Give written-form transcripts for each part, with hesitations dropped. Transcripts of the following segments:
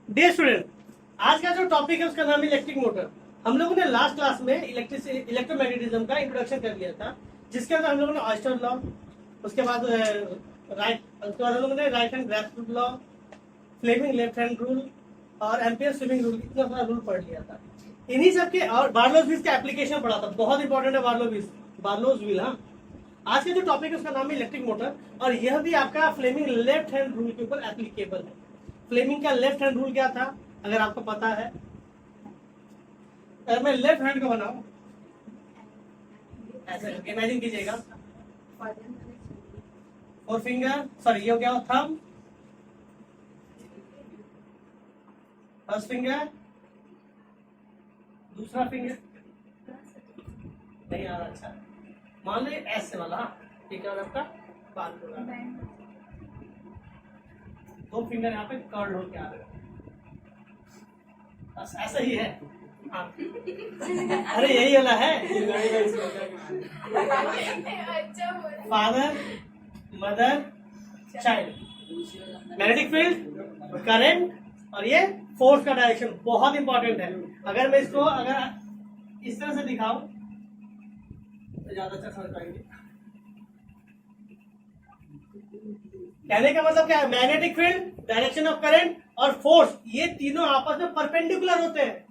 Dear student, आज का जो टॉपिक है उसका नाम है इलेक्ट्रिक मोटर। हम लोगों ने लास्ट क्लास में इलेक्ट्रोमैग्नेटिज्म का इंट्रोडक्शन कर लिया था, जिसके अंदर हम लोगों ने ऑयस्टर लॉ, उसके बाद हम लोगों ने right hand grasp law, Fleming left hand rule और एम्पियर स्विमिंग रूल, इतना सारा रूल पढ़ लिया था। इन्हीं सब के और बार्लोज व्हील का एप्लीकेशन पढ़ा था, बहुत इंपॉर्टेंट है बार्लोज व्हील। हाँ, आज का जो टॉपिक है उसका नाम है इलेक्ट्रिक मोटर, और यह भी आपका फ्लेमिंग लेफ्ट हैंड रूल के ऊपर एप्लीकेबल है। फ्लेमिंग का लेफ्ट हैंड रूल क्या था, अगर आपको पता है? अगर मैं लेफ्ट हैंड को बनाऊं, ऐसे इमेजिन कीजिएगा, और फिंगर, सॉरी ये हो गया थंब, फर्स्ट फिंगर, दूसरा फिंगर नहीं आ रहा। अच्छा, मान लीजिए ऐसे वाला, ठीक है, और आपका बाल पूरा, दो फिंगर यहाँ पे कर्ल होके आ रहे हैं, बस ऐसा ही है। हाँ। अरे यही वाला है, father mother child, magnetic field, current, और ये फोर्स का डायरेक्शन बहुत इंपॉर्टेंट है। अगर मैं इसको अगर इस तरह से दिखाऊं तो ज्यादा अच्छा समझ पाएंगे। कहने का मतलब क्या है? Magnetic field, direction of current और फोर्स, ये तीनों आपस में परपेंडिकुलर होते हैं।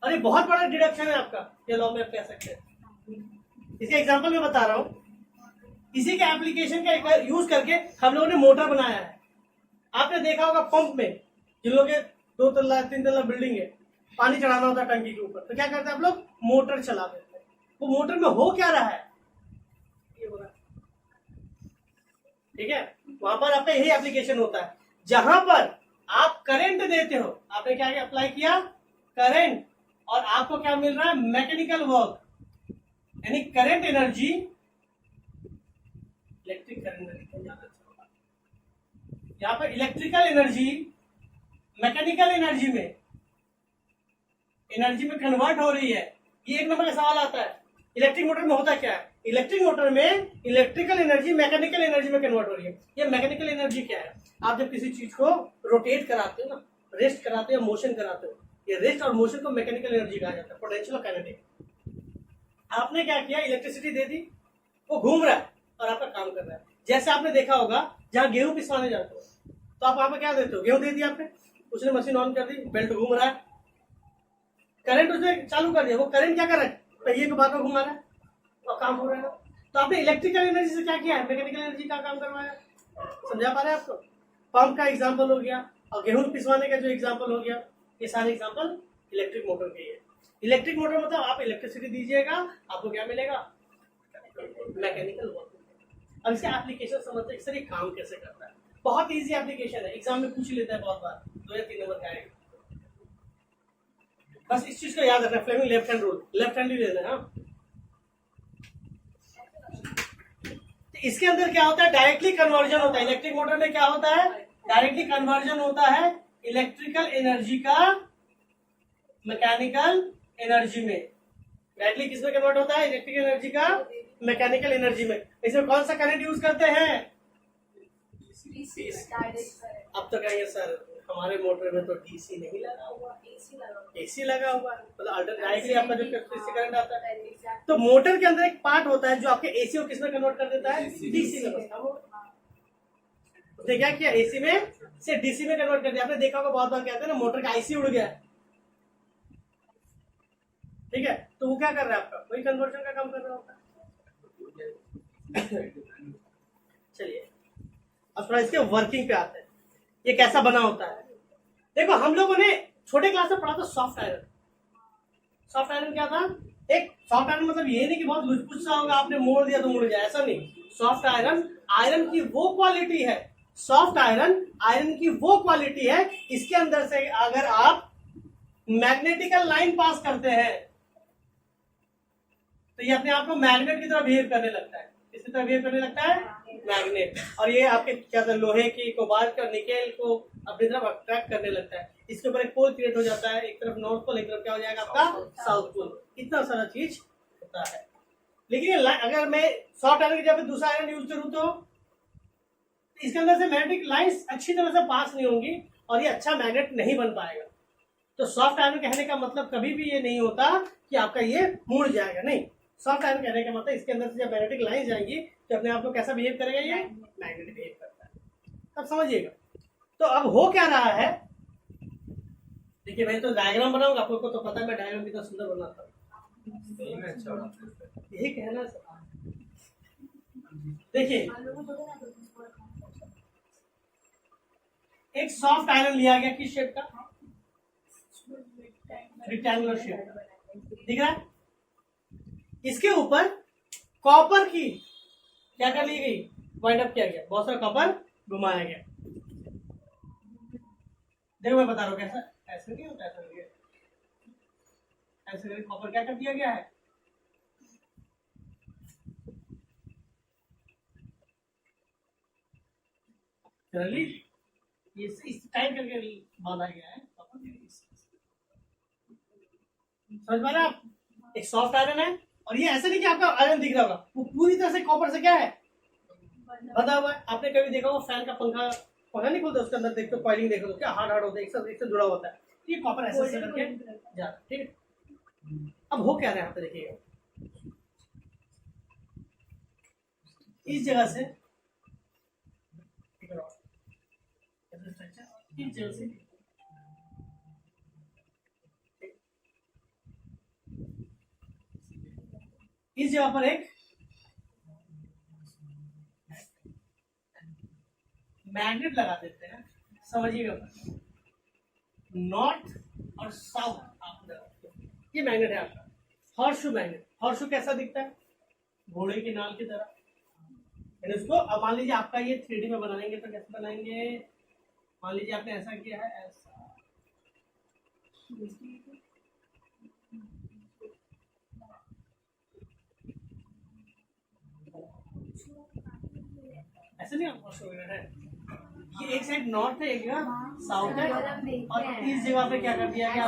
अरे बहुत बड़ा डिडक्शन है आपका, ये लॉ में आप कह सकते हैं। इसके एग्जांपल में बता रहा हूं, इसी के एप्लीकेशन का यूज करके हम लोगों ने मोटर बनाया है। आपने देखा होगा पंप में, जिन लोगों के 2 तल्ला 3 तल्ला बिल्डिंग है, पानी चढ़ाना होता है टंकी के ऊपर, तो क्या करते हैं आप लोग? मोटर चला देते हैं। वो मोटर में हो क्या रहा है, ये हो रहा है, ठीक है। वहां पर आपका यही एप्लीकेशन होता है, जहां पर आप करंट देते हो। आपने क्या अप्लाई किया? करंट, और आपको क्या मिल रहा है? मैकेनिकल वर्क, यानी करंट एनर्जी, इलेक्ट्रिक करंट, यहाँ पर इलेक्ट्रिकल एनर्जी मैकेनिकल एनर्जी में कन्वर्ट हो रही है। ये एक नंबर का सवाल आता है, इलेक्ट्रिक मोटर में होता क्या है? इलेक्ट्रिक मोटर में इलेक्ट्रिकल एनर्जी मैकेनिकल एनर्जी में कन्वर्ट हो रही है। ये मैकेनिकल एनर्जी क्या है? आप जब किसी चीज को रोटेट कराते हो ना, रेस्ट कराते हो, मोशन कराते हो, ये रेस्ट और मोशन को मैकेनिकल एनर्जी कहा जाता है, पोटेंशियल और काइनेटिक। आपने क्या किया? इलेक्ट्रिसिटी दे दी, वो घूम रहा है और आपका काम कर रहा है। जैसे आपने देखा होगा, जहां गेहूं पिसवाने जाते हो तो आप वहां पर क्या देते हो? गेहूं दे दिया आपने, उसने मशीन ऑन कर दी, बेल्ट घूम रहा है, करंट उसने चालू कर दिया, वो करंट क्या कर रहा है? पहिए को बार-बार घुमा रहा है और काम हो रहा है। तो आपने इलेक्ट्रिकल एनर्जी से क्या किया है? मैकेनिकल एनर्जी का काम करवाया। समझा पा रहे हैं आपको? पंप का एग्जांपल हो गया, और गेहूं पिसवाने का जो एग्जांपल हो गया, ये सारे एग्जांपल इलेक्ट्रिक मोटर के है। इलेक्ट्रिक मोटर मतलब आप इलेक्ट्रिसिटी दीजिएगा, आपको क्या मिलेगा? Mechanical work. अब इसका एप्लीकेशन समझते हैं, सर ये काम कैसे करता है। बहुत इजी एप्लीकेशन है, एग्जाम में पूछ लेता है बहुत बार, 2 या 3 नंबर का आएगा। बस इस चीज को याद रखना, Fleming left hand rule, left hand ही लेना है। तो इसके अंदर क्या होता है? डायरेक्टली कन्वर्जन होता है। इलेक्ट्रिक मोटर में क्या होता है? डायरेक्टली कन्वर्जन होता है इलेक्ट्रिकल एनर्जी का मैकेनिकल एनर्जी में। डायरेक्टली किसमें कन्वर्ट होता है? इलेक्ट्रिकल एनर्जी का मैकेनिकल एनर्जी में। इसमें कौन सा करंट यूज करते हैं? अब तो कहेंगे सर हमारे मोटर में तो डीसी नहीं लगा हुआ, एसी लगा हुआ है, मतलब डायरेक्टली आपका जो करंट आता है। तो मोटर के अंदर एक पार्ट होता है जो आपके एसी को किसमें कन्वर्ट कर देता है? डीसी में। उसने क्या किया? एसी में से डीसी में कन्वर्ट कर दिया। आपने देखा होगा बहुत बार कहते हैं ना, मोटर का आईसी उड़ गया, ठीक है, तो वो क्या कर रहा है? आपका वही कन्वर्जन का काम कर रहा होता है। चलिए अब थोड़ा इसके वर्किंग पे आते हैं, ये कैसा बना होता है। देखो हम लोगों ने छोटे क्लास में पढ़ा था सॉफ्ट आयरन। सॉफ्ट आयरन क्या था? एक सॉफ्ट आयरन मतलब ये नहीं कि बहुत लुचपुच सा होगा, आपने मोड़ दिया तो मुड़ जाए, ऐसा नहीं। सॉफ्ट आयरन, आयरन की वो क्वालिटी है, सॉफ्ट आयरन आयरन की वो क्वालिटी है, इसके अंदर से अगर आप मैग्नेटिकल लाइन पास करते हैं तो ये अपने आप को मैग्नेट की तरह बिहेव करने लगता है। किसकी तरह बिहेव करने लगता है? मैग्नेट। और ये आपके क्या था, लोहे की, कोबाल्ट और निकेल को अपनी तरफ अट्रैक्ट करने लगता है। इसके ऊपर एक पोल क्रिएट हो जाता है, एक तरफ नॉर्थ पोल, एक तरफ क्या हो जाएगा आपका साउथ पोल। इतना सारा चीज होता है। लेकिन अगर मैं सॉफ्ट आयरन की जगह दूसरा आयरन यूज करूं तो इसके अंदर से मैग्नेटिक लाइंस अच्छी तरह से पास नहीं होंगी, और ये अच्छा मैग्नेट नहीं बन पाएगा। तो सॉफ्ट आयरन कहने का मतलब कभी भी ये नहीं होता कि आपका ये मुड़ जाएगा, नहीं। सॉफ्ट आयरन कहने का मतलब इसके अंदर से जब मैग्नेटिक लाइन जाएंगी तो अपने आप को कैसा बिहेव करेगा, ये मैग्नेटिक बिहेव करता है। अब समझिएगा। तो अब हो क्या रहा है, देखिए मैं तो डायग्राम बनाऊंगा, आपको तो पता है मैं डायग्राम कितना सुंदर बनाता हूँ, यही कहना। देखिए एक सॉफ्ट आयरन लिया गया, किस शेप का, रेक्टेंगुलर शेप, दिख रहा है। इसके ऊपर कॉपर की क्या कर ली गई, वाइंड अप किया गया, बहुत सारा कॉपर घुमाया गया। देखो मैं बता रहा हूँ कैसा, ऐसे नहीं होता, ऐसा नहीं है, ऐसे करके कॉपर क्या कर दिया गया है, जनरली ये इस टाइप करके बांधा गया है। समझ पा रहे आप, एक सॉफ्ट आयरन है और ये ऐसा नहीं कि आपका आयरन दिख रहा होगा, वो पूरी तरह से कॉपर से क्या है, बंधा हुआ है। आपने कभी देखा होगा फैन का पंखा नहीं खुलता, उसके अंदर देखते हो कॉइलिंग, देखो तो क्या हार्ड हार्ड होता है, एक साथ जुड़ा होता है, ये कॉपर ऐसे करके जा, ठीक है। अब हो क्या रहा है यहाँ पे देखिएगा, इस जगह से इस जगह से इस जगह पर एक मैग्नेट लगा देते हैं, समझिएगा, नॉर्थ और साउथ। आप ये मैग्नेट है आपका हॉर्सशू मैग्नेट। हॉर्सशू कैसा दिखता है, घोड़े की नाल की तरह। इसको अब मान लीजिए आपका ये 3D में बनाएंगे तो कैसे बनाएंगे, मान लीजिए आपने ऐसा किया है, ऐसा ऐसे नहीं आपको शो है, ये एक साइड नॉर्थ है, एक साउथ है, और इस जगह पे क्या कर दिया गया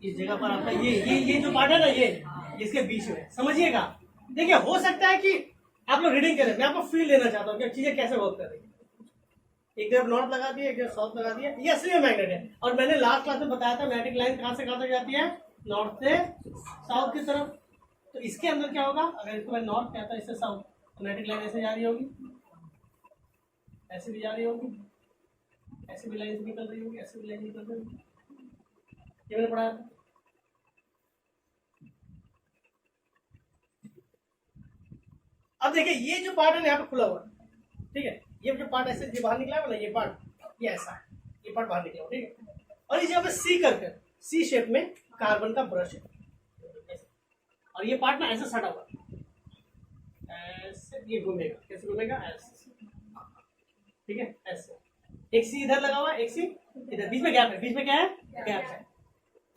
इस जगह पर आपका ये जो पार्ट है ना, ये इसके बीच में, समझिएगा। देखिए हो सकता है कि आप लोग रीडिंग करें, मैं आपको फील देना चाहता हूँ कि चीजें कैसे वर्क कर रही है। एक तरफ नॉर्थ लगा दिया, एक तरफ साउथ लगा दिया, ये असली में मैग्नेट है। और मैंने लास्ट क्लास में बताया था मैग्नेटिक लाइन कहां से कहां तक जाती है, नॉर्थ से साउथ की तरफ। तो इसके अंदर क्या होगा, अगर इसको मैं नॉर्थ कहता इससे साउथ, तो मैग्नेटिक लाइन ऐसे जा रही होगी, ऐसे भी जा रही होगी, ऐसे भी लाइन निकल रही होगी, ऐसे भी लाइन निकल रही होगी, ये मैंने पढ़ाया था। अब देखिए ये जो पार्ट है यहाँ पे खुला हुआ है, ठीक है, ये जो पार्ट ऐसे जो बाहर निकला है ना, ये पार्ट ये ऐसा है, ये पार्ट बाहर निकला, ठीक है। और इस जगह पे सी करके सी शेप में कार्बन का ब्रश है, और ये पार्ट ना ऐसे सटा हुआ, ऐसे ये घूमेगा, कैसे घूमेगा, ऐसे, ठीक है, ऐसे। एक सी इधर लगा हुआ है, एक सी इधर, बीच में गैप है, बीच में क्या है, गैप है।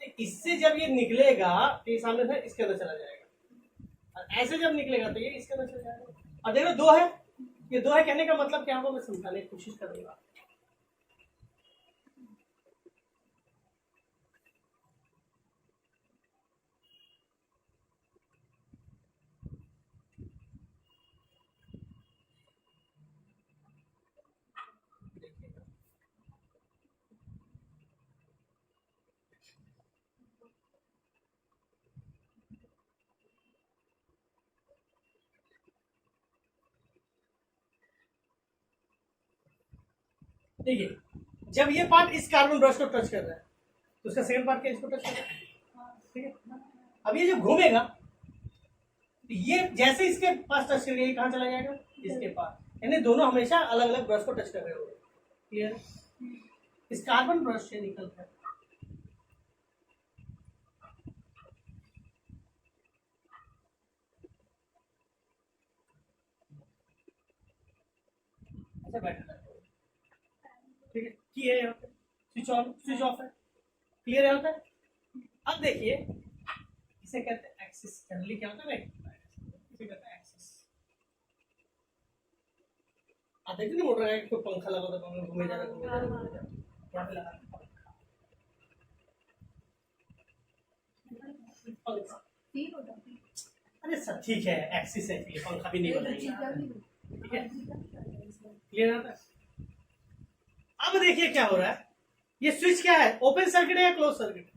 तो इससे जब ये निकलेगा तो ये सामने से इसके अंदर चला जाएगा, और ऐसे जब निकलेगा तो ये इसके अंदर चला जाएगा। और देखो दो है, ये दो है कहने का मतलब क्या होगा, मैं समझाने की कोशिश करूंगा। देखिए जब ये पार्ट इस कार्बन ब्रश को टच कर रहा है तो उसका सेकंड पार्ट क्या इसको टच कर रहा है, ठीक है। अब ये जब घूमेगा तो ये जैसे इसके पास टच करेगा, ये कहाँ चला जाएगा, इसके पास, यानी दोनों हमेशा अलग अलग ब्रश को टच कर रहे होंगे, क्लियर। इस कार्बन ब्रश से निकलता है, ऐसा बैठा है, ठीक है, की है यहाँ पे, स्विच ऑन स्विच ऑफ है, क्लियर है यहाँ पे। अब देखिए इसे कहते हैं एक्सिस, जनरली क्या होता है, इसे कहते हैं एक्सिस। आप देखते नहीं मोटर है, कोई पंखा लगा होता है, घूमे जा रहा है, घूमे जा रहा है, यहाँ पे लगा पंखा, अरे सब ठीक है, एक्सिस है, ये पंखा भी नहीं बनाएगा, ठीक है, क्लियर आता है। अब देखिए क्या हो रहा है, ये स्विच क्या है, ओपन सर्किट है या क्लोज सर्किट?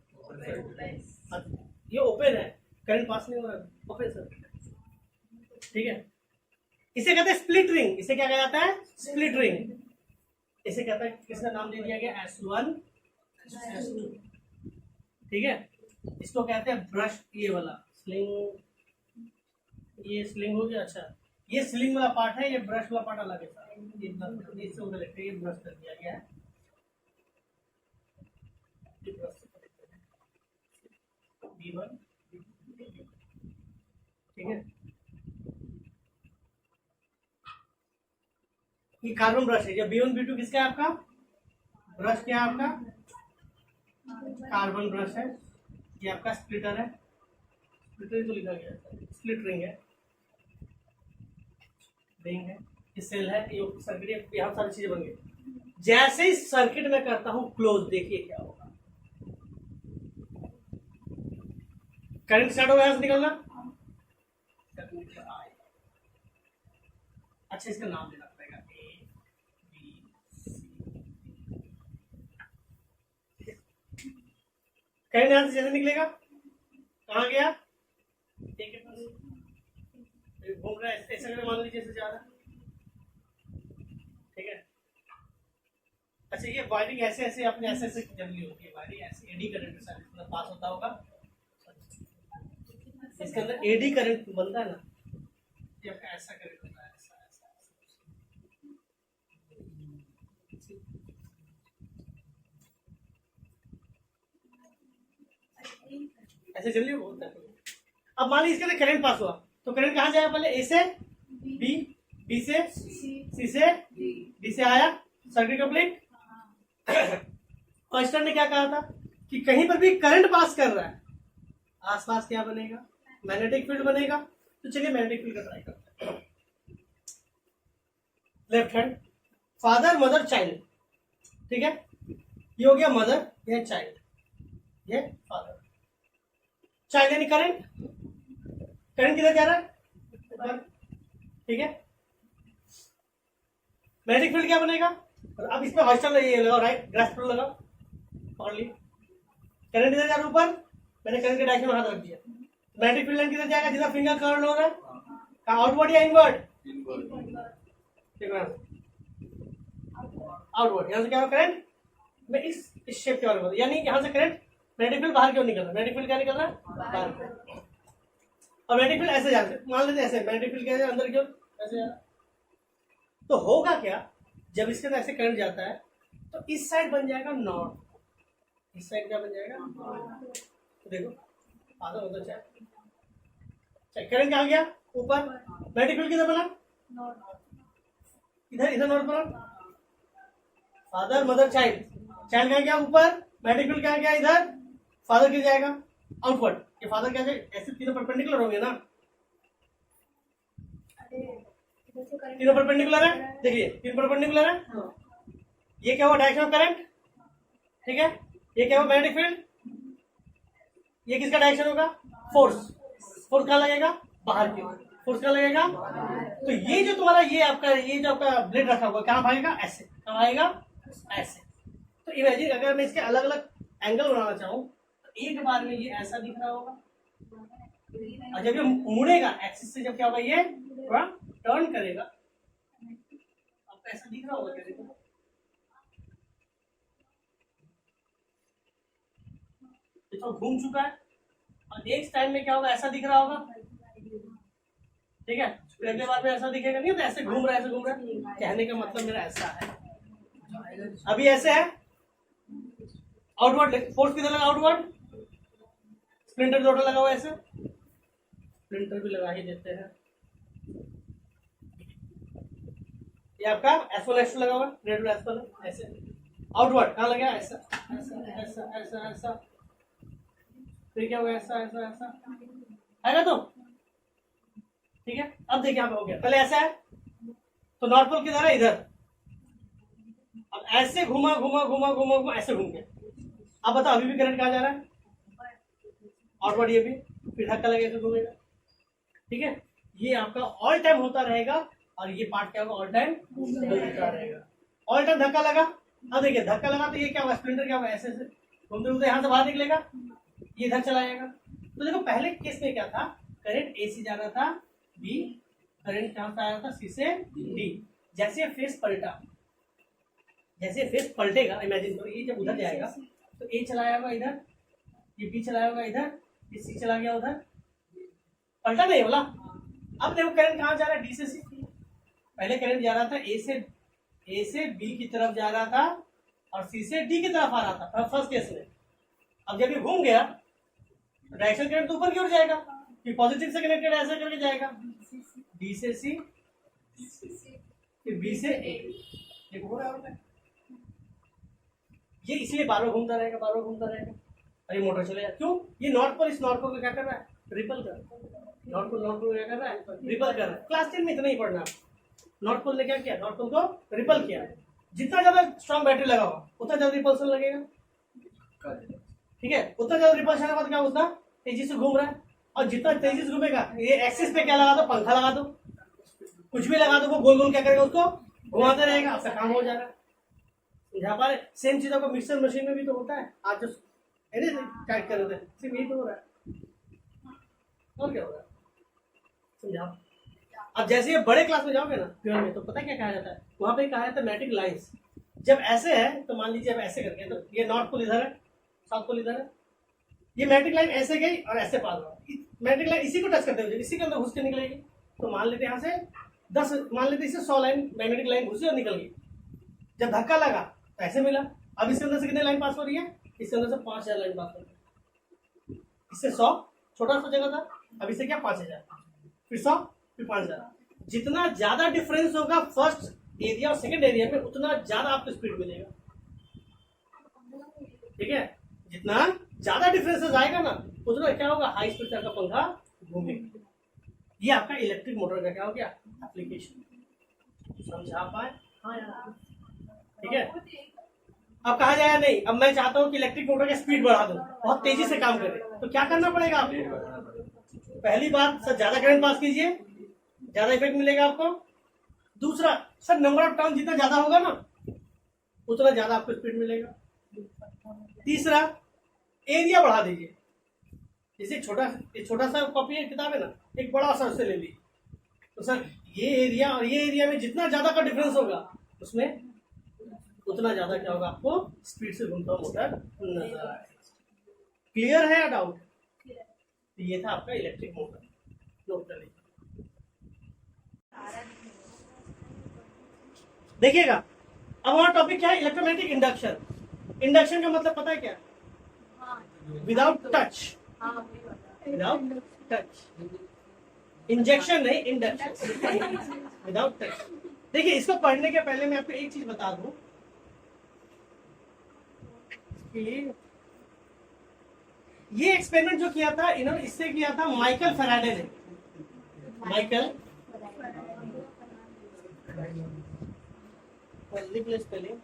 ये ओपन है, करंट पास नहीं हो रहा, ओपन सर्किट है, ठीक है। इसे कहते हैं स्प्लिट रिंग, इसे क्या कहा जाता है? Split ring. इसे कहता है, किसका नाम दे दिया गया? S1 S2, ठीक है। इसको कहते हैं ब्रश, ये वाला स्लिंग, ये स्लिंग हो गया। अच्छा, ये स्लिंग वाला पार्ट है, ये ब्रश वाला पार्ट अलग है, ये इससे उधर लगता है, ये ब्रश कर दिया गया है, ये ब्रश B1, ठीक है। ये कार्बन ब्रश है, ये B1 B2 किसका है? आपका ब्रश क्या है? आपका कार्बन ब्रश है। ये आपका स्प्लिटर है, स्प्लिटर तो लिखा गया है, स्प्लिट रिंग है, रिंग है, ये सेल है, ये सर्किट, यहाँ सारी चीजें बन गई। जैसे ही सर्किट में करता हूं क्लोज, देखिए क्या होगा, करंट स्टार्ट होगा, यहां से निकलना। अच्छा, इसका नाम देना पड़ेगा, A B C, करंट यहां से जैसे निकलेगा, कहां गया? घूम रहा है, ऐसे मान लीजिए जैसे जा रहा है, ठीक है। अच्छा, ये वायरिंग ऐसे ऐसे अपने ऐसे ऐसे जमनी होती है, वायरिंग ऐसे एडी करंट के साथ पास होता होगा, इसके अंदर एडी करंट बनता है ना, ये आपका ऐसा करंट होता है, ऐसा ऐसा ऐसे जल्दी होता है। अब मान लीजिए इसके अंदर करंट पास हुआ, तो करंट कहाँ जाएगा? पहले ए से बी, बी से सी से डी से आया, सर्किट कंप्लीट। फर्स्ट ने क्या कहा था कि कहीं पर भी करंट पास कर रहा है, आसपास क्या बनेगा? मैग्नेटिक फील्ड बनेगा। तो चलिए मैग्नेटिक फील्ड का ट्राई करते हैं। Left hand, father mother child, ठीक है, ये हो गया मदर, ये चाइल्ड, ये फादर। चाइल्ड यानी करंट, करंट किधर जा रहा है? ठीक है। मैग्नेटिक फील्ड क्या बनेगा? अब इसमें हॉस्टल ये लगाओ, राइट ग्रास्प लगाओ, पकड़ ली। करंट इधर जा रहा है ऊपर, मैंने करंट के डायरेक्शन में हाथ रख दिया। मैग्नेटिक फील्ड किधर जाएगा? जिधर फिंगर कर्ल हो रहा है, कहाँ, आउटवर्ड या इनवर्ड? आउटवर्ड। यहाँ से क्या हो? करंट मैं इस शेप के बारे में, यानी यहाँ से करंट मैग्नेटिक फील्ड बाहर क्यों निकल रहा है? मैग्नेटिक फील्ड क्या निकल रहा है? बाहर। और मैग्नेटिक फील्ड ऐसे जा रहा है, मान लेते ऐसे, मैग्नेटिक फील्ड क्या है अंदर क्यों ऐसे जा रहा है? तो होगा क्या, जब इसके अंदर ऐसे करंट जाता है तो इस साइड बन जाएगा नॉर्थ, इस साइड क्या बन जाएगा? तो देखो आधा उधर चाहे करंट कहाँ गया? ऊपर। मैग्नेटिक फील्ड किधर बना? इधर, इधर नॉर्थ बना। फादर मदर चाइल्ड, चाइल्ड कहाँ गया? ऊपर। मैग्नेटिक फील्ड कहाँ गया? इधर। फादर किधर जाएगा? आउटवर्ड। ये फादर क्या जाएगा? ऐसे तीनों परपेंडिकुलर होंगे ना, तीनों परपेंडिकुलर है, देखिए तीन परपेंडिकुलर है। ये क्या हुआ? डायरेक्शन ऑफ करंट, ठीक है। ये क्या हुआ? Magnetic field. ये किसका डायरेक्शन होगा? फोर्स। फोर्स कहाँ लगेगा? बाहर की ओर। फोर्स कहाँ लगेगा? तो ये जो तुम्हारा ये आपका ये जो आपका ब्लेड रखा हुआ कहाँ भागेगा? ऐसे। कहाँ आएगा? ऐसे। तो इमेजिन अगर मैं इसके अलग अलग एंगल बनाना चाहूँ तो एक बार में ये ऐसा दिख रहा होगा, और जब ये मुड़ेगा एक्सिस से, जब क्या होगा? ये थोड़ा टर्न करेगा, आपको ऐसा दिख रहा होगा। क्या देखो, तो घूम चुका है, और नेक्स्ट टाइम में क्या होगा? ऐसा दिख रहा होगा, ठीक है। अगले बार में ऐसा दिखेगा नहीं, तो ऐसे घूम रहा है, ऐसे घूम रहा है। कहने का मतलब मेरा ऐसा है, अभी ऐसे है आउटवर्ड, फोर्स किधर लगा? आउटवर्ड। स्प्लिंटर जोड़ा लगा हुआ ऐसे, स्प्लिंटर भी लगा ही देते हैं। ये आपका S1 S2 लगा हुआ, रेड S1 ऐसे। आउटवर्ड कहाँ लगा? ऐसा ऐसा ऐसा ऐसा ऐसा, फिर क्या होगा? ऐसा ऐसा ऐसा आएगा, तो ठीक है। अब देखिए यहाँ पे हो गया, पहले ऐसा है तो नॉर्थ पोल किधर है? इधर। अब ऐसे घुमा घुमा घुमा घुमा घुमा ऐसे घूम गया। अब बताओ अभी भी करंट कहाँ जा रहा है? आउटवर्ड। ये भी फिर धक्का लगेगा तो घूमेगा। ठीक है, ये आपका ऑल टाइम होता रहेगा और ये पार्ट क्या होगा, ऑल टाइम होता रहेगा। ऑल टाइम धक्का लगा, अब देखिए धक्का लगा तो ये क्या होगा, स्प्लिंटर क्या होगा, ऐसे ऐसे घूमते घूमते यहाँ से बाहर निकलेगा, ये इधर चला जाएगा। तो देखो पहले केस में क्या था, करंट ए से जा रहा था बी, करंट कहाँ से आया था, सी से डी। जैसे फेस पलटा, जैसे फेस पलटेगा, इमेजिन करो ये जब उधर जाएगा तो ए चला जाएगा इधर, ये बी चला जाएगा इधर, ये सी चला गया उधर, पलटा नहीं बोला। अब देखो करंट कहाँ जा रहा है, डी से सी। पहले करंट जा रहा था ए से बी की तरफ जा रहा था और सी से डी की तरफ आ रहा था फर्स्ट केस में। अब जब ये घूम गया डायरेक्शन करंट तो ऊपर की ओर जाएगा, फिर पॉजिटिव से कनेक्टेड ऐसा करके जाएगा, डी से सी फिर बी से ए, ये हो रहा है। ये इसलिए बार घूमता रहेगा, बार घूमता रहेगा और ये मोटर चलेगा। क्यों, ये नॉर्थ पोल इस नॉर्थ पोल को क्या कर रहा है, रिपल कर रहा है। नॉर्थ पोल क्या कर रहा है, रिपल कर रहा है। क्लास 10 में इतना ही पढ़ना, नॉर्थ पोल ने क्या किया, नॉर्थ पोल को रिपल किया। जितना ज्यादा स्ट्रॉन्ग बैटरी लगा हुआ उतना ज्यादा रिपल्सन लगेगा, ठीक है, उतना ज्यादा रिपल्सन के बाद क्या उतना तेजी से घूम रहा है। और जितना तेजी से घूमेगा, ये एक्सिस पे क्या लगा दो, पंखा लगा दो, कुछ भी लगा दो, वो गोल गोल क्या करेगा, उसको घुमाते रहेगा, आपका काम हो जाएगा। यहाँ पर सेम चीज आपको मिक्सर मशीन में भी तो होता है, आज जो टाइट कर रहे थे सिर्फ यही तो हो रहा है, और क्या हो रहा है समझाओ। अब जैसे ये बड़े क्लास में जाओगे ना ट्वेल्व में, तो पता क्या कहा जाता है, वहां पे कहा जाता है मैट्रिक लाइंस। जब ऐसे है तो मान लीजिए अब ऐसे करके, तो ये नॉर्थ पोल इधर है, साउथ पोल इधर है, ये मैट्रिक लाइन ऐसे गई और ऐसे पास हुआ, मैट्रिक लाइन इसी को टच करते हुए इसी के अंदर घुस के निकलेगी। तो मान लेते यहाँ से 10, मान लेते इससे 100 लाइन मैग्नेटिक लाइन घुसी और निकल गई। जब धक्का लगा तो ऐसे मिला। अब इसके अंदर से कितने लाइन पास हो रही है, इसके अंदर से 5000 लाइन पास हो रही है। इससे 100 छोटा सा जगह था, अब इससे क्या 5000, फिर 100 फिर 5000। जितना ज्यादा डिफरेंस होगा फर्स्ट एरिया और सेकंड एरिया में, उतना ज्यादा आपको स्पीड मिलेगा, ठीक है। जितना ज्यादा डिफरेंसेस आएगा ना, उतना क्या होगा, हाई स्पीड से आपका पंखा घूमेगा। ये आपका इलेक्ट्रिक मोटर का क्या हो गया एप्लीकेशन, समझा पाए, हाँ यार, ठीक है। अब कहा जाएगा नहीं, अब मैं चाहता हूँ कि इलेक्ट्रिक मोटर का स्पीड बढ़ा दूं, बहुत तेजी से काम करे, तो क्या करना पड़ेगा आपको, पहली बात सर ज्यादा करंट पास कीजिए, ज्यादा इफेक्ट मिलेगा आपको। दूसरा सर नंबर ऑफ टर्न जितना ज्यादा होगा ना, उतना ज्यादा आपको स्पीड मिलेगा। तीसरा एरिया बढ़ा दीजिए, जैसे छोटा सा कॉपी किताब है ना, एक बड़ा सा उससे ले लीजिए, तो सर ये एरिया और ये एरिया में जितना ज्यादा का डिफरेंस होगा, उसमें उतना ज्यादा क्या होगा, आपको स्पीड से घूमता हुआ मोटर नजर आएगा। क्लियर है या डाउट? तो ये था आपका इलेक्ट्रिक मोटर, नोट कर लीजिए। देखिएगा अब हमारा टॉपिक क्या है, इलेक्ट्रोमैग्नेटिक इंडक्शन। इंडक्शन का मतलब पता है क्या, without touch, without touch, injection नहीं इंडक्शन, विदाउट टच। देखिए इसको पढ़ने के पहले मैं आपको एक चीज बता दूं कि ये एक्सपेरिमेंट जो किया था इन्होंने, इससे किया था माइकल फैराडे ने। माइकल स्पेलिंग,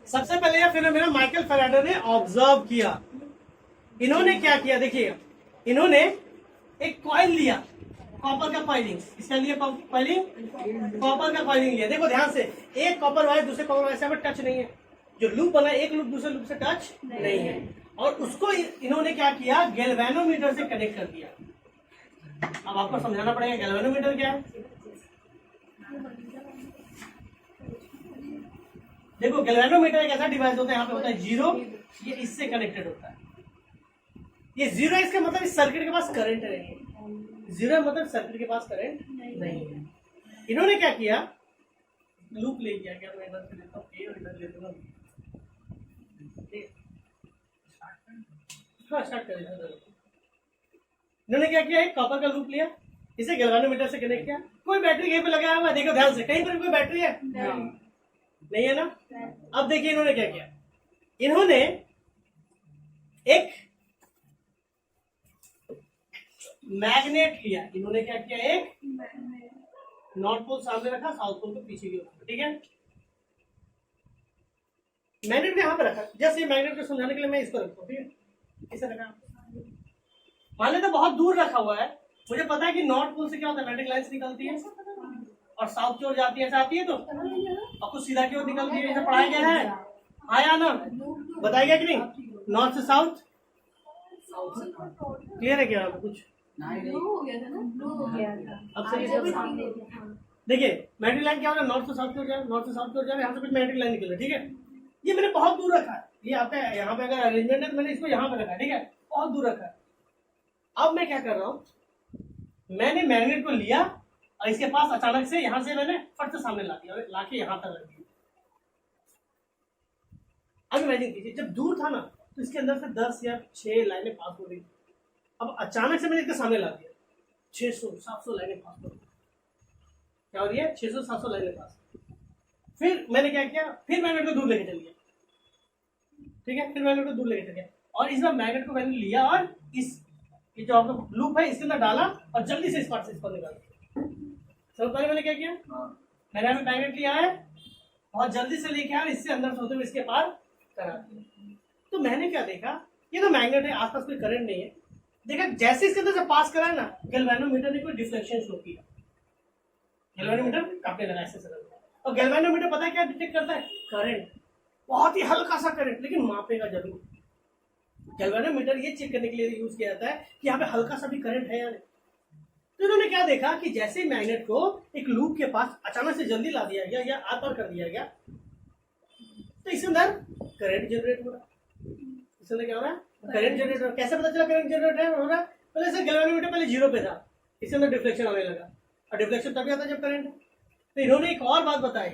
सबसे पहले यह फिनोमेना माइकल फैराडे ने ऑब्जर्व किया। इन्होंने क्या किया, देखिए इन्होंने एक कॉइल लिया, कॉपर का कॉइलिंग, इसका लिए कॉइलिंग, कॉपर का कॉइलिंग लिया। देखो ध्यान से, एक कॉपर वायर दूसरे कॉपर वायर से टच नहीं है, जो लूप बना एक लूप दूसरे लूप से टच नहीं है, और उसको इन्होंने क्या किया, गैल्वेनोमीटर से कनेक्ट कर दिया। अब आपको समझाना पड़ेगा गैल्वेनोमीटर क्या है। देखो गैल्वेनोमीटर एक ऐसा डिवाइस होता है, यहाँ पे होता है जीरो, ये इससे कनेक्टेड होता है। ये जीरो इसका मतलब इस सर्किट के पास करंट नहीं है, जीरो मतलब सर्किट के पास करंट नहीं है। इन्होंने क्या किया, लूप ले लिया, क्या मैं इधर से लेता हूँ ए और इधर ले लूंगा, हाँ स्टार्ट कर दिया। इन्होंने क्या किया, एक कॉपर का लूप लिया, इसे गैल्वेनोमीटर से कनेक्ट किया। कोई बैटरी कहीं पे लगाया हुआ है, देखो ध्यान से, कहीं पर कोई बैटरी है नहीं है ना। अब देखिए इन्होंने क्या किया, इन्होंने एक मैग्नेट लिया। इन्होंने क्या किया, एक नॉर्थ पोल सामने रखा, साउथ पोल को पीछे की ओर, ठीक है। मैग्नेट को यहाँ पे रखा, जैसे ये मैग्नेट को समझाने के लिए मैं इसको रखता हूँ, ठीक है, इसे रखा। मान लेते बहुत दूर रखा हुआ है, मुझे पता है कि नॉर्थ पोल से क्या होता है, मैग्नेटिक लाइन्स निकलती है और साउथ की ओर जाती है, ऐसा आती है तो, और कुछ सीधा की ओर निकलती है, ऐसा पढ़ाया गया है, हाँ या ना, बताया गया कि नहीं, नॉर्थ से साउथ, क्लियर है क्या आपको कुछ? अब सही है। देखिए मैग्नेटिक लाइन क्या होगा, नॉर्थ से साउथ की ओर जाए, नॉर्थ से साउथ की ओर जाए, यहाँ से कुछ मैग्नेटिक लाइन निकल रही है, ठीक है, ये मैंने बहुत दूर रखा है, ये आपका यहाँ पे अगर अरेंजमेंट है तो मैंने इसको यहाँ पे रखा है, ठीक है, बहुत दूर रखा है। अब मैं क्या कर रहा हूँ, मैंने मैग्नेट को लिया और इसके पास अचानक से यहाँ से मैंने फट से सामने ला दिया, लाके यहाँ तक रख दिया। अब इमेजिन कीजिए जब दूर था ना तो इसके अंदर से 10 या 6 लाइनें पास हो रही थी, अब अचानक से मैंने इसके सामने ला दिया, 600-700 लाइनें पास हो रही, क्या हो रही है, 600-700 लाइनें पास। फिर मैंने क्या किया, फिर मैग्नेट को दूर लेके चल गया, ठीक है, फिर मैग्नेट को दूर लेके चल गया, और इस बार मैग्नेट को मैंने लिया और इस ये जो आपका लूप है इसके अंदर डाला और जल्दी से इस पार्ट से इस पर निकाल दिया। समझ पाए मैंने क्या किया, मैंने मैग्नेट लिया है और जल्दी से लेके आया, इससे अंदर से होते हुए इसके पार करा दिया। तो मैंने क्या देखा, ये तो मैग्नेट है, आसपास कोई करंट नहीं है, देखा जैसे इसके अंदर से पास करा ना, गैल्वेनोमीटर ने कोई डिफ्लेक्शन शो किया, गैल्वेनोमीटर काफी लगा ऐसे सरल, और गैल्वेनोमीटर पता है क्या डिटेक्ट करता है, करंट, बहुत ही हल्का सा करंट, लेकिन मापेगा जरूर। गैल्वेनोमीटर ये चेक करने के लिए यूज किया जाता है कि यहाँ पे हल्का सा भी करंट है या नहीं। तो इन्होंने क्या देखा कि जैसे मैग्नेट को एक लूप के पास अचानक से जल्दी ला दिया गया या आर पार कर दिया गया, तो इसके अंदर करंट जनरेट हो रहा है, इसके अंदर क्या हो रहा है, करंट जनरेट हो रहा है। कैसे पता चला करंट जनरेट हो रहा है, पहले से गैल्वेनोमीटर पहले 0 पे था, इसके अंदर डिफ्लेक्शन आने लगा, और डिफ्लेक्शन तभी आता है जब करंट है। तो इन्होंने एक और बात बताई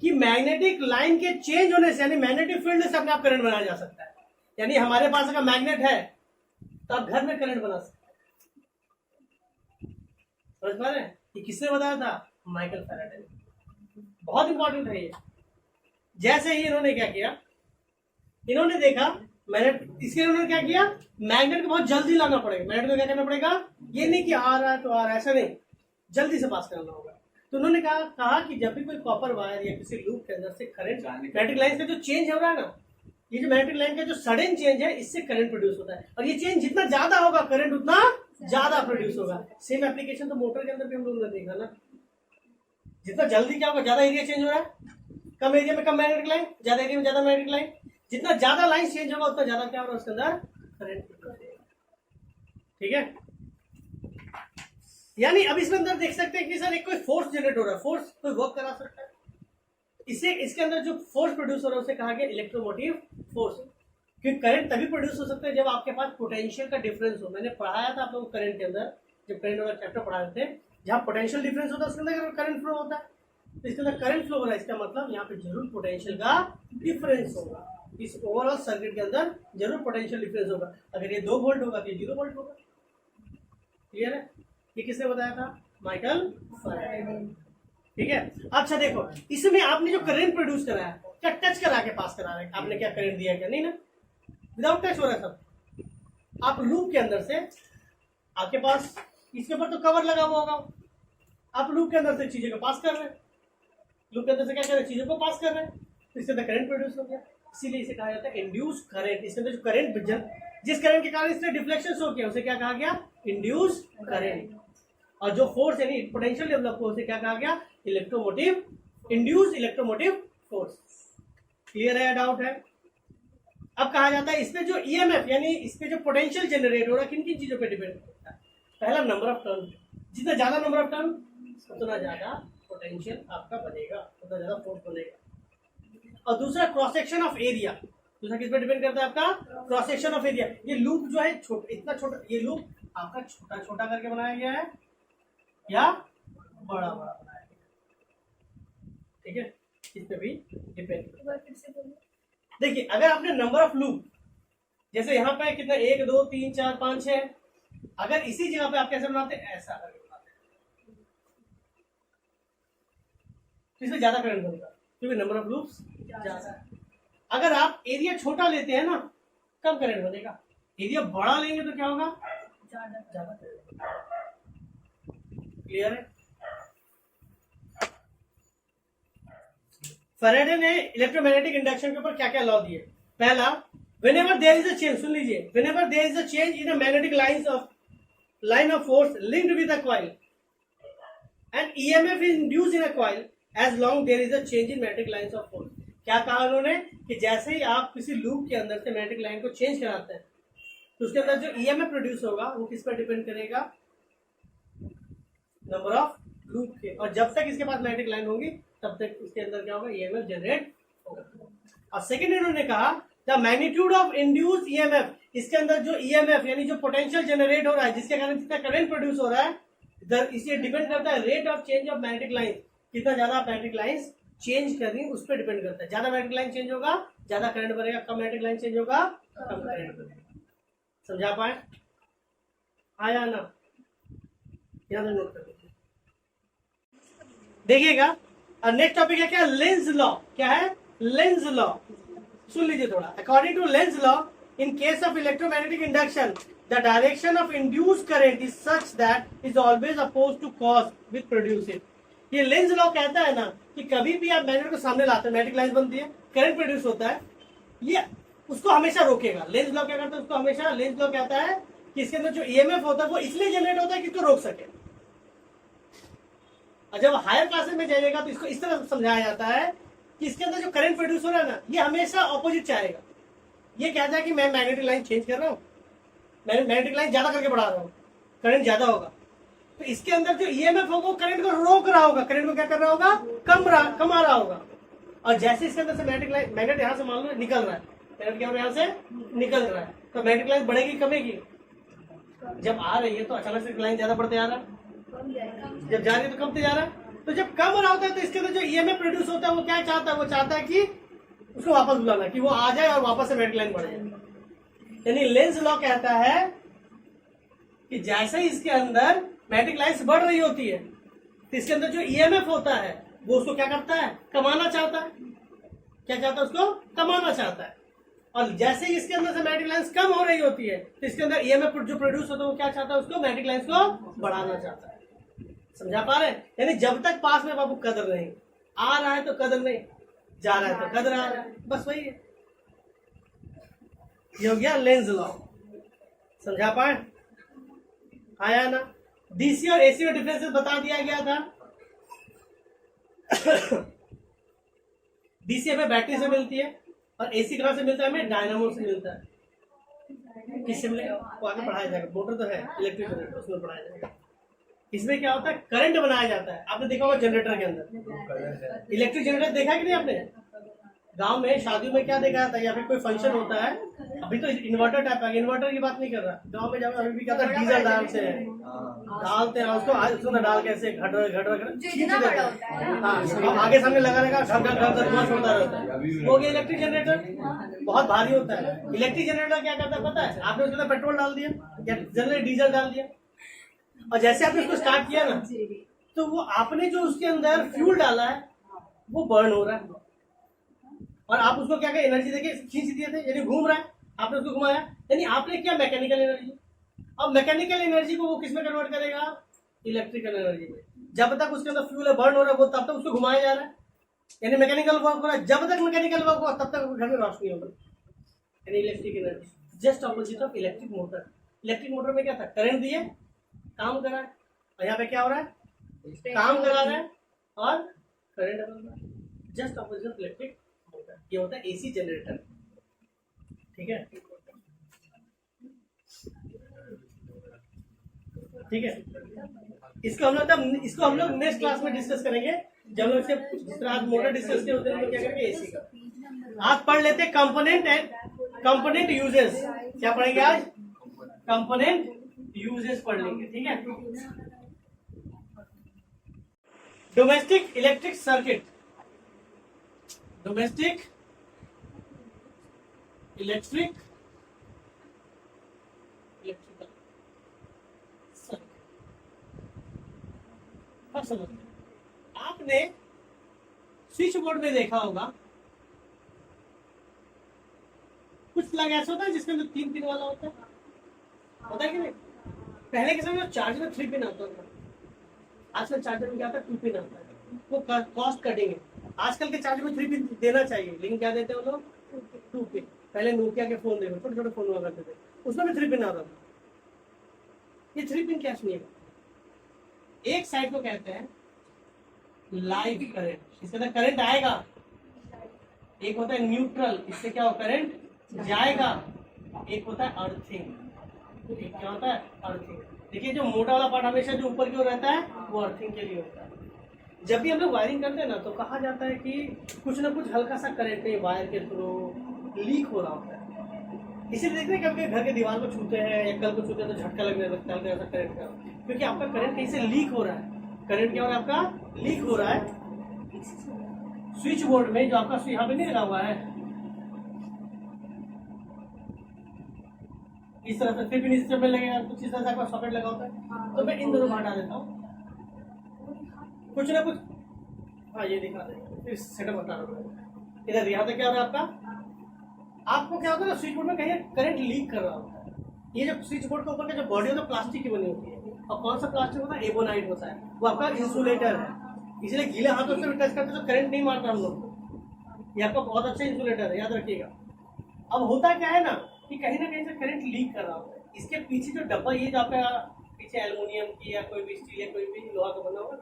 कि मैग्नेटिक लाइन के चेंज होने से, यानी मैग्नेटिक फील्ड से अपने आप करंट बनाया जा सकता है, यानी हमारे पास अगर मैग्नेट है तो आप घर में करंट बना सकते हैं। समझ पा रहे हैं, ये किसने बताया था, माइकल फैराडे, बहुत इंपॉर्टेंट है ये। जैसे ही इन्होंने क्या किया, इन्होंने देखा मैग्नेट, इसके उन्होंने क्या किया, मैग्नेट को बहुत जल्दी लाना पड़ेगा, मैग्नेट को क्या करना पड़ेगा, ये नहीं कि आ रहा है तो आ रहा है, ऐसा नहीं, जल्दी से पास करना होगा। तो उन्होंने कहा कि जब भी कोई कॉपर वायर या किसी लूप के अंदर से करंट, मैग्नेटिक लाइन का जो चेंज हो रहा है ना, ये जो मैग्नेटिक लाइन का जो सडन चेंज है, इससे करंट प्रोड्यूस होता है, और ये चेंज जितना ज्यादा होगा करंट उतना ज्यादा प्रोड्यूस होगा। सेम एप्लीकेशन तो मोटर के अंदर भी हम लोगों ने देखा ना, जितना जल्दी क्या होगा, ज्यादा एरिया चेंज हो रहा है, कम एरिया में कम मैग्नेटिक लाइन, ज्यादा एरिया में ज्यादा मैग्नेटिक लाइन, जितना ज्यादा लाइन चेंज होगा उतना ज्यादा क्या होगा उसके अंदर करंट प्रोड्यूस होगा, ठीक है। यानी अब इसके अंदर देख सकते हैं कि सर एक कोई फोर्स जनरेट हो रहा है, फोर्स कोई वर्क करा सकता है, इसे इसके अंदर जो फोर्स प्रोड्यूस हो रहा है उसे कहा गया इलेक्ट्रोमोटिव फोर्स, क्योंकि करंट तभी प्रोड्यूस हो सकता है जब आपके पास पोटेंशियल का डिफरेंस हो। मैंने पढ़ाया था आप लोगों को करंट के अंदर, जब करंट वाला चैप्टर पढ़ाए थे, जहाँ पोटेंशियल डिफरेंस होता है उसके अंदर करंट फ्लो होता है, तो इसके अंदर करंट फ्लो हो रहा है, इसका मतलब यहाँ पे जरूर पोटेंशियल का डिफरेंस होगा, इस ओवरऑल सर्किट के अंदर जरूर पोटेंशियल डिफरेंस होगा। अगर ये 2 वोल्ट होगा तो 0 वोल्ट होगा, क्लियर है। ये किसने बताया था, माइकल फैराडे, ठीक है। अच्छा देखो, इसमें आपने जो करंट प्रोड्यूस करा है, क्या टच करा के पास करा है, आपने क्या करंट दिया, क्या नहीं ना, विदाउट टच हो रहा है सब। आप लूप के अंदर से, आपके पास इसके ऊपर तो कवर लगा हुआ होगा, आप लूप के अंदर से चीजों को पास कर रहे हैं, लूप के अंदर से क्या कर रहे हैं, चीजों को पास कर रहे हैं, तो इसके अंदर करंट प्रोड्यूस हो गया, इसीलिए इसे कहा जाता है इंड्यूस करंट। इसके अंदर जो करंट, जिस करंट के कारण इसने डिफ्लेक्शन शो किया उसे क्या कहा गया, इंड्यूस करंट, और जो फोर्स यानी पोटेंशियल डेवलप हो उसे क्या कहा गया, electromotive, induce electromotive force. Clear है या डाउट है। अब कहा जाता है इसमें जो ईएमएफ यानी इसमें जो पोटेंशियल जनरेट हो रहा है किन किन चीजों पे डिपेंड करता है, पहला नंबर ऑफ टर्न, जितना ज्यादा नंबर ऑफ टर्न उतना ज्यादा पोटेंशियल आपका बनेगा, उतना ज्यादा फोर्स बनेगा, और दूसरा क्रॉस सेक्शन ऑफ एरिया, दूसरा किस पे डिपेंड करता है आपका, क्रॉस सेक्शन ऑफ एरिया। ये लूप जो है इतना छोटा, ये लूप आपका छोटा छोटा करके बनाया गया है या बड़ा बड़ा बनाया गया, ठीक है, इस पे भी डिपेंड। देखिए अगर आपने नंबर ऑफ लूप, जैसे यहाँ पे कितना 1 2 3 4 5 6, अगर इसी जगह पे आप कैसे बनाते हैं, ऐसा करके बनाते हैं, तो इसमें ज्यादा करंट बनता है क्योंकि नंबर ऑफ लूप्स ज्यादा है। अगर आप एरिया छोटा लेते हैं ना, कम करंट बनेगा, एरिया बड़ा लेंगे तो क्या होगा, ज्यादा करंट। क्लियर है। फैराडे ने इलेक्ट्रोमैग्नेटिक इंडक्शन के ऊपर क्या क्या लॉ दिए? पहला, whenever there is a change, सुन लीजिए, whenever there is a change in a magnetic line of force linked with a coil and EMF is induced in a coil as long there is a change in magnetic lines of force. क्या कहा उन्होंने कि जैसे ही आप किसी loop के अंदर से मैग्नेटिक लाइन को चेंज कराते हैं तो उसके अंदर जो ईएमएफ प्रोड्यूस होगा वो किस पर डिपेंड करेगा? नंबर ऑफ लूप के। और जब तक इसके पास मैग्नेटिक लाइन होगी तब तक इसके अंदर क्या होगा? ईएमएफ जनरेट होगा। और सेकेंड इन्होंने कहा the magnitude of induce EMF, इसके अंदर जो ईएमएफ यानी जो पोटेंशियल जनरेट हो रहा है जिसके कारण कितना करंट प्रोड्यूस हो रहा है, इसे डिपेंड करता है rate of change of magnetic line, कितना ज्यादा मैग्नेटिक लाइन चेंज कर रही है उस पर डिपेंड करता है। ज्यादा मैग्नेटिक लाइन चेंज होगा ज्यादा करंट बनेगा, कम मैग्नेटिक लाइन चेंज होगा कम करंट बनेगा। समझा पाए? आया ना? याद नोट कर लीजिए। देखिएगा नेक्स्ट टॉपिक है क्या? Lenz law. क्या है? Lenz law. सुन लीजिए थोड़ा। According to Lenz law, in case of electromagnetic induction the direction of induced current is such that is always oppose to cause with produce it. ये Lenz law कहता है ना कि कभी भी आप मैग्नेट को सामने लाते हैं, मैग्नेटिक लाइन बनती है, करंट प्रोड्यूस होता है, ये उसको हमेशा रोकेगा। लेंज लॉ क्या करता है? उसको हमेशा, लेंज लॉ कहता है कि इसके अंदर जो ईएमएफ होता है वो इसलिए जनरेट होता है कि इसको रोक सके। और जब हायर क्लासेस में जाइएगा तो इसको इस तरह समझाया जाता है कि इसके अंदर जो करंट प्रोड्यूस हो रहा है ना, ये हमेशा ऑपोजिट चाहेगा। ये कहता है कि मैं मैग्नेटिक लाइन चेंज कर रहा हूँ, मैग्नेटिक लाइन ज्यादा करके बढ़ा रहा हूँ, करंट ज्यादा होगा, तो इसके अंदर जो ईएमएफ होगा वो करंट को रोक रहा होगा, करंट को क्या कर रहा होगा? कमा रहा होगा। और जैसे इसके अंदर से मैग्नेट यहाँ से मान लो निकल रहा है, मैग्नेट क्या यहाँ से निकल रहा है, तो मैग्नेटिक लाइन बढ़ेगी कमेगी? जब आ रही है तो अचानक से लाइन ज्यादा बढ़ते जा रहा है, जब जा रही है तो कमते जा रहा है। तो जब कम रहा होता है तो इसके अंदर जो ईएमएफ प्रोड्यूस होता है वो क्या चाहता है? वो चाहता है कि उसको वापस बुलाना, कि वो आ जाए और वापस से मैग्नेटिक लाइन बढ़ जाए। यानी लेंज लॉ कहता है कि जैसे ही इसके अंदर मैग्नेटिक लाइन्स बढ़ रही होती है तो इसके अंदर जो ईएमएफ होता है वो उसको क्या करता है? कमाना चाहता है। क्या चाहता है? उसको कमाना चाहता है। और जैसे ही इसके अंदर से मैग्नेटिक लाइन्स कम हो रही होती है तो इसके अंदर ईएमएफ जो प्रोड्यूस होता है वो क्या चाहता है? उसको, मैग्नेटिक लाइन्स को बढ़ाना चाहता है। समझा पा रहे हैं? यानी जब तक पास में बाबू कदर नहीं, आ रहा है तो कदर नहीं, जा रहा है तो कदर आ रहा है, बस वही है। ये हो गया लेंज लॉ। समझा पाए? आया ना? डीसी और एसी में डिफरेंसेस बता दिया गया था। डीसी हमें बैटरी से मिलती है और एसी कहां से मिलता है? हमें डायनामो से मिलता है। किससे मिलेगा? वो आगे पढ़ाया जाएगा। मोटर तो है, इलेक्ट्रिक जनरेटर, उसमें पढ़ाया जाएगा। इसमें क्या होता है? करंट बनाया जाता है। आपने देखा होगा जनरेटर के अंदर, इलेक्ट्रिक जनरेटर देखा कि नहीं आपने? गांव में शादियों में क्या देखा जाता है, या फिर कोई फंक्शन होता है, अभी तो इन्वर्टर टाइप का, इन्वर्टर की बात नहीं कर रहा, गांव में जाओ अभी भी क्या होता है? डीजल डालते हैं उसको ना डाल के ऐसे घट आगे सामने लगा रहेगा, घर धुआं छोड़ता रहता है। वो इलेक्ट्रिक जनरेटर बहुत भारी होता है। इलेक्ट्रिक जनरेटर क्या करता है पता है? आपने उसके अंदर पेट्रोल डाल दिया या जनरल डीजल डाल दिया, और जैसे आपने उसको स्टार्ट किया ना तो वो आपने जो उसके अंदर फ्यूल डाला है वो बर्न हो रहा है, और आप उसको क्या क्या एनर्जी देके खींच दिए थे, यानी घूम रहा है, आपने उसको घुमाया, यानी आपने क्या? Mechanical energy. अब मैकेनिकल एनर्जी को वो किस में कन्वर्ट करेगा? इलेक्ट्रिकल एनर्जी में। जब तक उसके अंदर फ्यूल बर्न हो रहा है वो तब तक उसको घुमाया जा रहा है, यानी मैकेनिकल वर्क हो रहा है। जब तक मैकेनिकल वर्क हुआ तब तक घर में रोशनी होगी, यानी electric energy. Just opposite of electric motor. Electric motor में क्या था? करंट दिए, काम करा है, और यहाँ पे क्या हो रहा है? काम करा रहा है और करंट बन रहा है। Just opposite of electric motor. ये होता है एसी जनरेटर। ठीक है, ठीक है। इसको हम लोग नेक्स्ट क्लास में डिस्कस करेंगे, जब लोग इसके जिस तरह आज मोटर डिस्कस किए होते हैं, क्या करेंगे? एसी का आज पढ़ लेते हैं। Component and component uses. क्या पढ़ेंगे आज? कंपोनेंट यूजेस पढ़ लेंगे। ठीक है। Domestic electric circuit, domestic electrical circuit. अब समझते हैं। आपने स्विच बोर्ड में देखा होगा कुछ प्लग ऐसा होता है जिसके अंदर 3 पिन वाला होता है कि नहीं? पहले के समय चार्जर में 3 पिन आता था, आजकल चार्जर में क्या आता है? 2 पिन आता है। वो कॉस्ट कटिंग है। आजकल के चार्ज में 3 पिन देना चाहिए, लेकिन क्या देते हैं वो लोग? 2 पिन। पहले नोकिया के फोन देखो, छोटे छोटे फोन हुआ करते थे, उसमें भी 3 पिन आता था। ये 3 पिन क्या सुनिएगा, एक साइड को कहते हैं लाइव करंट, इसके अंदर करंट आएगा। एक होता है न्यूट्रल, इससे क्या हो करंट जाएगा। एक होता है अर्थिंग, एक क्या होता है अर्थिंग। देखिए जो मोटा वाला पार्ट हमेशा जो ऊपर की ओर रहता है वो अर्थिंग के लिए होता है। जब भी हम लोग वायरिंग करते हैं ना, तो कहा जाता है कि कुछ ना कुछ हल्का सा करंट है वायर के थ्रू लीक हो रहा होता है। इसीलिए देखते हैं कभी घर के दीवार को छूते हैं या कल को छूते हैं तो झटका लगने लगता है ऐसा करंट का, क्योंकि आपका करंट कहीं से लीक हो रहा है। करंट क्या हो रहा है आपका? लीक हो रहा है। स्विच बोर्ड में जो आपका यहाँ पे नहीं लगा हुआ है, इस तरह से 3 पिन इस तरह में लगेगा, कुछ इस तरह से आपका सॉकेट लगा होता है। तो मैं इन दोनों बाहर डाल देता हूँ, कुछ ना कुछ। हाँ ये दिखा दे, सेटअप बता रहा हूँ। इधर यहाँ तक क्या हो रहा है आपको क्या होता है ना, स्विच बोर्ड में कहीं करंट लीक कर रहा होता है। ये जो स्विच बोर्ड के ऊपर का जो बॉडी होता है प्लास्टिक की बनी होती है, और कौन सा प्लास्टिक होता है? एबोनाइट होता है, वो आपका इंसुलेटर है। इसलिए गीले हाथों से भी टच करते तो करंट नहीं मारता हम लोग को। ये आपका बहुत अच्छा इंसुलेटर है, याद रखिएगा। अब होता क्या है ना कि कहीं ना कहीं से करंट लीक कर रहा होता है। इसके पीछे जो डब्बा, ये जो आपका पीछे एल्युमिनियम की या कोई भी स्टील या कोई भी लोहा का बना होगा,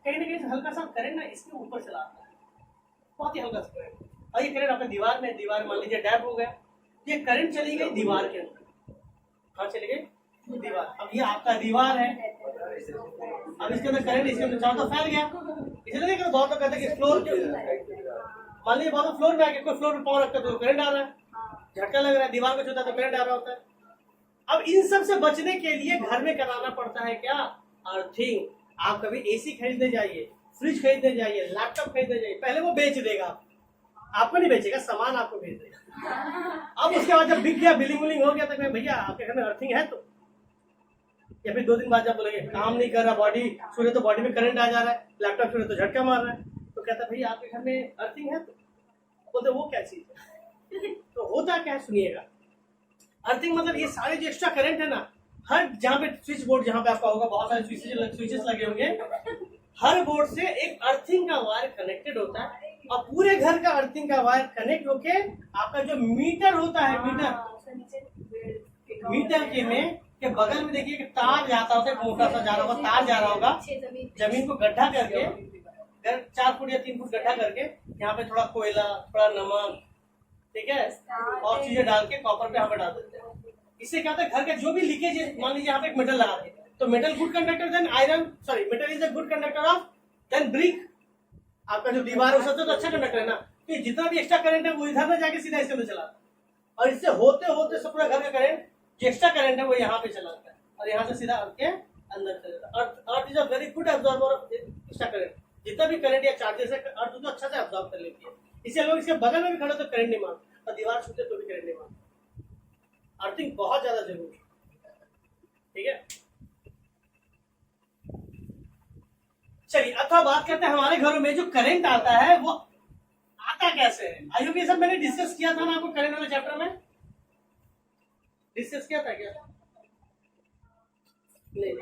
कहीं ना कहीं से हल्का सा करंट ना इसके ऊपर चला आता है, बहुत ही हल्का सा करंट। और ये करंट आपका दीवार में, दीवार मान लीजिए डैप हो गया, ये करंट चली गई दीवार के अंदर। कहाँ चली गई? दीवार। अब ये आपका दीवार है, अब इसके अंदर करंट इसके अंदर चारों तरफ फैल गया। इसलिए देखो बहुत लोग कहते हैं कि फ्लोर मान लीजिए बहुत फ्लोर में आके कोई फ्लोर पे पाँव रखता है तो करंट आ रहा है, झटका लग रहा है, दीवार को छूता है तो करंट आ रहा होता है। अब इन सब से बचने के लिए घर में कराना पड़ता है क्या? अर्थिंग। आप कभी एसी खरीदने जाइए, फ्रिज खरीदने जाइए, लैपटॉप खरीदने जाइए, पहले वो बेच देगा, आपको नहीं बेचेगा, सामान आपको भेज देगा। अब उसके बाद जब बिक गया, बिलिंग विलिंग हो गया, तो भैया आपके घर में अर्थिंग है? तो या फिर 2 दिन बाद जब बोलेंगे काम नहीं कर रहा, बॉडी छूरे तो बॉडी में करंट आ जा रहा है, लैपटॉप छूरे तो झटका मार रहा है, तो कहता भैया आपके घर में अर्थिंग है? तो बोलते वो क्या चीज है? तो होता क्या है सुनिएगा, अर्थिंग मतलब ये सारे जो एक्स्ट्रा करंट है ना, हर जहाँ पे स्विच बोर्ड जहाँ पे आपका होगा, बहुत सारे स्विचेस लगे होंगे, हर बोर्ड से एक अर्थिंग का वायर कनेक्टेड होता है, और पूरे घर का अर्थिंग का वायर कनेक्ट होके आपका जो मीटर होता है, मीटर के में के बगल में देखिए कि तार जाता होता है, मोटा सा जा रहा होगा, तार जा रहा होगा, जमीन को गड्ढा करके 4 फुट या 3 फुट गड्ढा करके, यहाँ पे थोड़ा कोयला, थोड़ा नमक, ठीक है, और चीजें डाल के कॉपर पे यहाँ पे डाल देते हैं। इससे क्या होता है, घर का जो भी लीकेज है, मान लीजिए यहाँ पे एक मेटल लगा दे, तो metal good conductor than iron, sorry metal is a good conductor of than brick. आपका जो दीवार हो सकता है तो अच्छा कंडक्टर है ना, तो जितना भी एक्स्ट्रा करंट है वो इधर में जाके सीधा इसके अंदर चला, और इससे होते होते सब पूरा घर का करंट, जो एक्स्ट्रा करंट है वो यहाँ पे चला जाता है, और यहाँ से सीधा अर्थ के अंदर चला जाता है। Earth is a very good absorber of extra current. जितना भी करंट या चार्जेस है, अर्थ उसको अच्छा से एब्जॉर्ब कर लेती है। इसलिए लोग इसके बगल में भी खड़े तो करंट नहीं मारते, और दीवार छूते तो भी करंट नहीं मारते। अर्थिंग बहुत ज्यादा जरूरी है, ठीक है। चलिए अथवा बात करते हैं हमारे घरों में जो करंट आता है वो आता कैसे है। आई होप ये सब मैंने डिस्कस किया था ना आपको करंट वाले चैप्टर में, डिस्कस किया था क्या? नहीं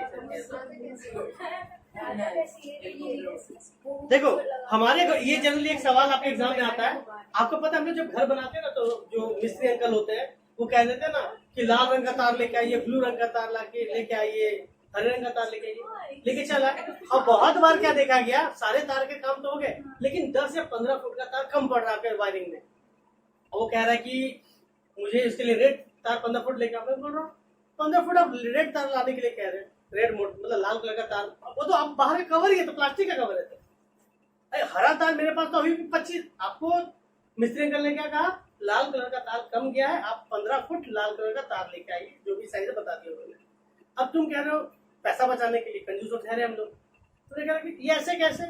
देखो हमारे ये जनरली एक सवाल आपके एग्जाम में आता है। आपको पता है हम लोग जब घर बनाते हैं ना, तो जो मिस्त्री अंकल होते हैं वो कह देते हैं ना कि लाल रंग का तार लेके आइए, ब्लू रंग का तार लेके आइए, हरे रंग का तार लेके आइए, लेके चला। अब बहुत बार क्या देखा गया, सारे तार के काम तो हो गए, लेकिन 10 या 15 फुट का तार कम पड़ रहा है वायरिंग में। और वो कह रहा है कि मुझे इसके लिए रेड तार 15 फुट लेके, मैं बोल रहा हूँ 15 फुट आप रेड तार लाने के लिए कह रहे हैं, रेड मोड मतलब लाल कलर का तार, वो तो आप बाहर का कवर ही है, तो प्लास्टिक का कवर है। तो हरा तार मेरे पास तो अभी भी 25, आपको मिस्त्री अंकल ने क्या कहा, लाल कलर का तार कम गया है, आप 15 फुट लाल कलर का तार लेके आइए, जो भी साइज बता दिया उन्होंने। अब तुम कह रहे हो पैसा बचाने के लिए, कंजूस तो ठहरे हम लोग, तो कह रहे ये ऐसे कैसे,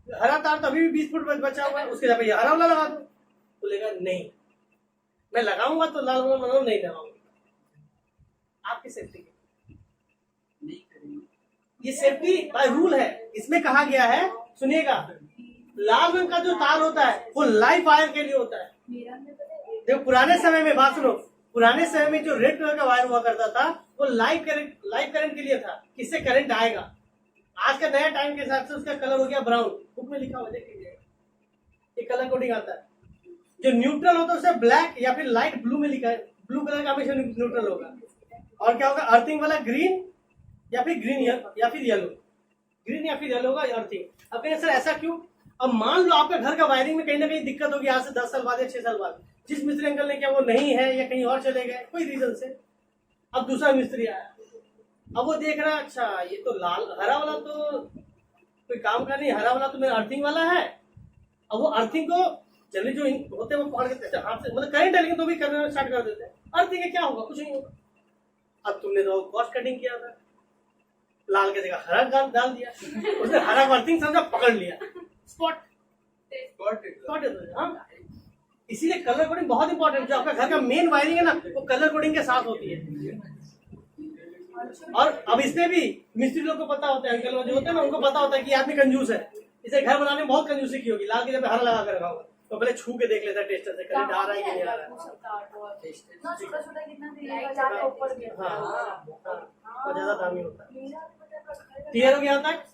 हरा तार तो अभी भी 20 फुट बचा हुआ है, उसके लिए हरा वाला लगा दो। बोलेगा नहीं मैं लगाऊंगा तो लाल वाला नहीं लगाऊंगा, आपकी सेफ्टी नहीं करेंगे, ये सेफ्टी बाय रूल है। इसमें कहा गया है, सुनिएगा, लाल रंग का जो तार होता है वो लाइव वायर के लिए होता है। देखो पुराने समय में, बात सुनो, पुराने समय में जो रेड कलर का वायर हुआ करता था वो लाइव करंट के लिए था, किससे करंट आएगा। आज का नया टाइम के हिसाब से उसका कलर हो गया ब्राउन, बुक में लिखा हुआ देखिए, ये कलर कोडिंग आता है। जो न्यूट्रल होता है उसे ब्लैक या फिर लाइट ब्लू में लिखा है, ब्लू कलर का हमेशा न्यूट्रल होगा। और क्या होगा, अर्थिंग वाला ग्रीन या फिर ग्रीन या फिर येलो, ग्रीन या फिर येलो होगा अर्थिंग। अब कहें सर ऐसा क्यों? अब मान लो आपका घर का वायरिंग में कहीं ना कहीं दिक्कत होगी आज से 10 साल बाद या 6 साल बाद, जिस मिस्त्री अंकल ने किया वो नहीं है या कहीं और चले गए कोई रीजन से, अब दूसरा मिस्त्री आया, अब वो देख रहा अच्छा ये तो लाल हरा वाला तो कोई काम का नहीं, हरा वाला तो मेरा अर्थिंग वाला है। अब वो अर्थिंग को जनरली जो होते हैं वो पकड़ के हाथ से मतलब करंट डालेंगे तो भी करना स्टार्ट कर देते हैं। अर्थिंग है क्या होगा, कुछ नहीं होगा। अब तुमने तो कॉस्ट कटिंग किया था, लाल के जगह हरा डाल दिया, उसने हरा को अर्थिंग समझा पकड़ लिया, स्पॉट। हाँ, इसीलिए कलर कोडिंग बहुत इंपॉर्टेंट। जो आपका घर का मेन वायरिंग है ना वो कलर कोडिंग के साथ होती है। और अब इसमें भी मिस्त्री लोग को पता होता है, अंकल जो होते हैं ना उनको पता होता है कि आदमी कंजूस है, इसे घर बनाने में बहुत कंजूसी की होगी, लाल की जगह हरा लगा कर रखा होगा, तो पहले छू के देख लेता है टेस्टर से करंट आ रहा है कि नहीं आ रहा है। हाँ, तो ज्यादा दामी होता है। क्लियर हो गया तक?